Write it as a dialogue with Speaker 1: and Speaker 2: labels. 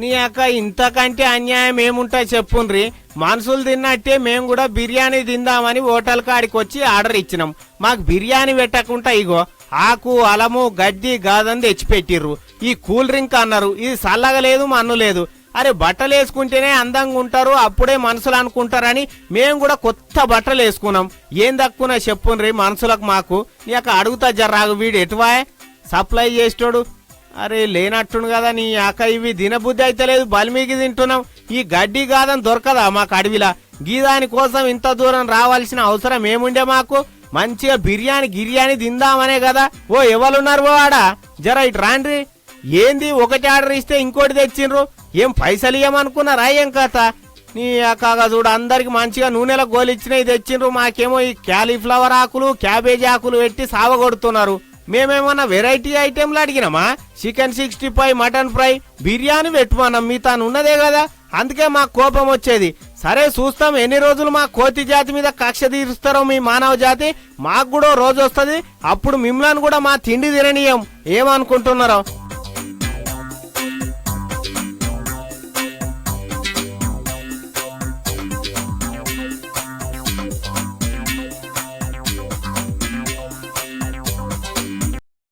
Speaker 1: నీ అక్క ఇంతకంటే అన్యాయం ఏముంటా చెప్పుండ్రి. మనుషులు తిన్నట్టే మేము కూడా బిర్యానీ తిందామని హోటల్ కాడికి వచ్చి ఆర్డర్ ఇచ్చినాం. మాకు బిర్యానీ పెట్టకుండా ఇగో ఆకు అలము గడ్డి గాదని తెచ్చిపెట్టిర్రు. ఈ కూల్ డ్రింక్ అన్నారు, ఇది చల్లగా లేదు మన్ను లేదు. అరే బట్టలు వేసుకుంటేనే అందంగా ఉంటారు, అప్పుడే మనుషులు అనుకుంటారని మేము కూడా కొత్త బట్టలు వేసుకున్నాం. ఏం దక్కున్నా చెప్పుండ్రి మనుషులకు మాకు. నీ అక్క అడుగుతా జర్రాగు, వీడు ఎటువా సప్లై చేసేటోడు. అరే లేనట్టుండు కదా నీ అక్క, ఇవి దినబుద్ధి అయితే లేదు, బలిమిగి తింటున్నాం. ఈ గడ్డి గాదని దొరకదా మాకు అడవిలా? గీదాని కోసం ఇంత దూరం రావాల్సిన అవసరం ఏముండే మాకు? మంచిగా బిర్యానీ తిందామనే కదా. ఓ ఎవరున్నారు ఓ ఆడ, జర ఇటు రాండ్రి. ఏంది ఒకటి ఆర్డర్ ఇస్తే ఇంకోటి తెచ్చిండ్రు, ఏం పైసలు ఇయ్యమనుకున్నారా ఏం కథ? నీ అక్క చూడు అందరికి మంచిగా నూనెల గోలిచ్చినవి తెచ్చిండ్రు, మాకేమో ఈ క్యాలీఫ్లవర్ ఆకులు క్యాబేజీ ఆకులు పెట్టి సావగొడుతున్నారు. మేమేమన్నా వెరైటీ ఐటెంలు అడిగినామా? చికెన్ 65, మటన్ ఫ్రై, బిర్యానీ పెట్టుమన్నాం. మీ తాను ఉన్నదే కదా, అందుకే మాకు కోపం వచ్చేది. సరే చూస్తాం ఎన్ని రోజులు మా కోతి జాతి మీద కక్ష తీరుస్తారో మీ మానవ జాతి. మాకు కూడా రోజు వస్తుంది, అప్పుడు మిమ్మల్ని కూడా మా తిండి తిననీయం. ఏమనుకుంటున్నారో?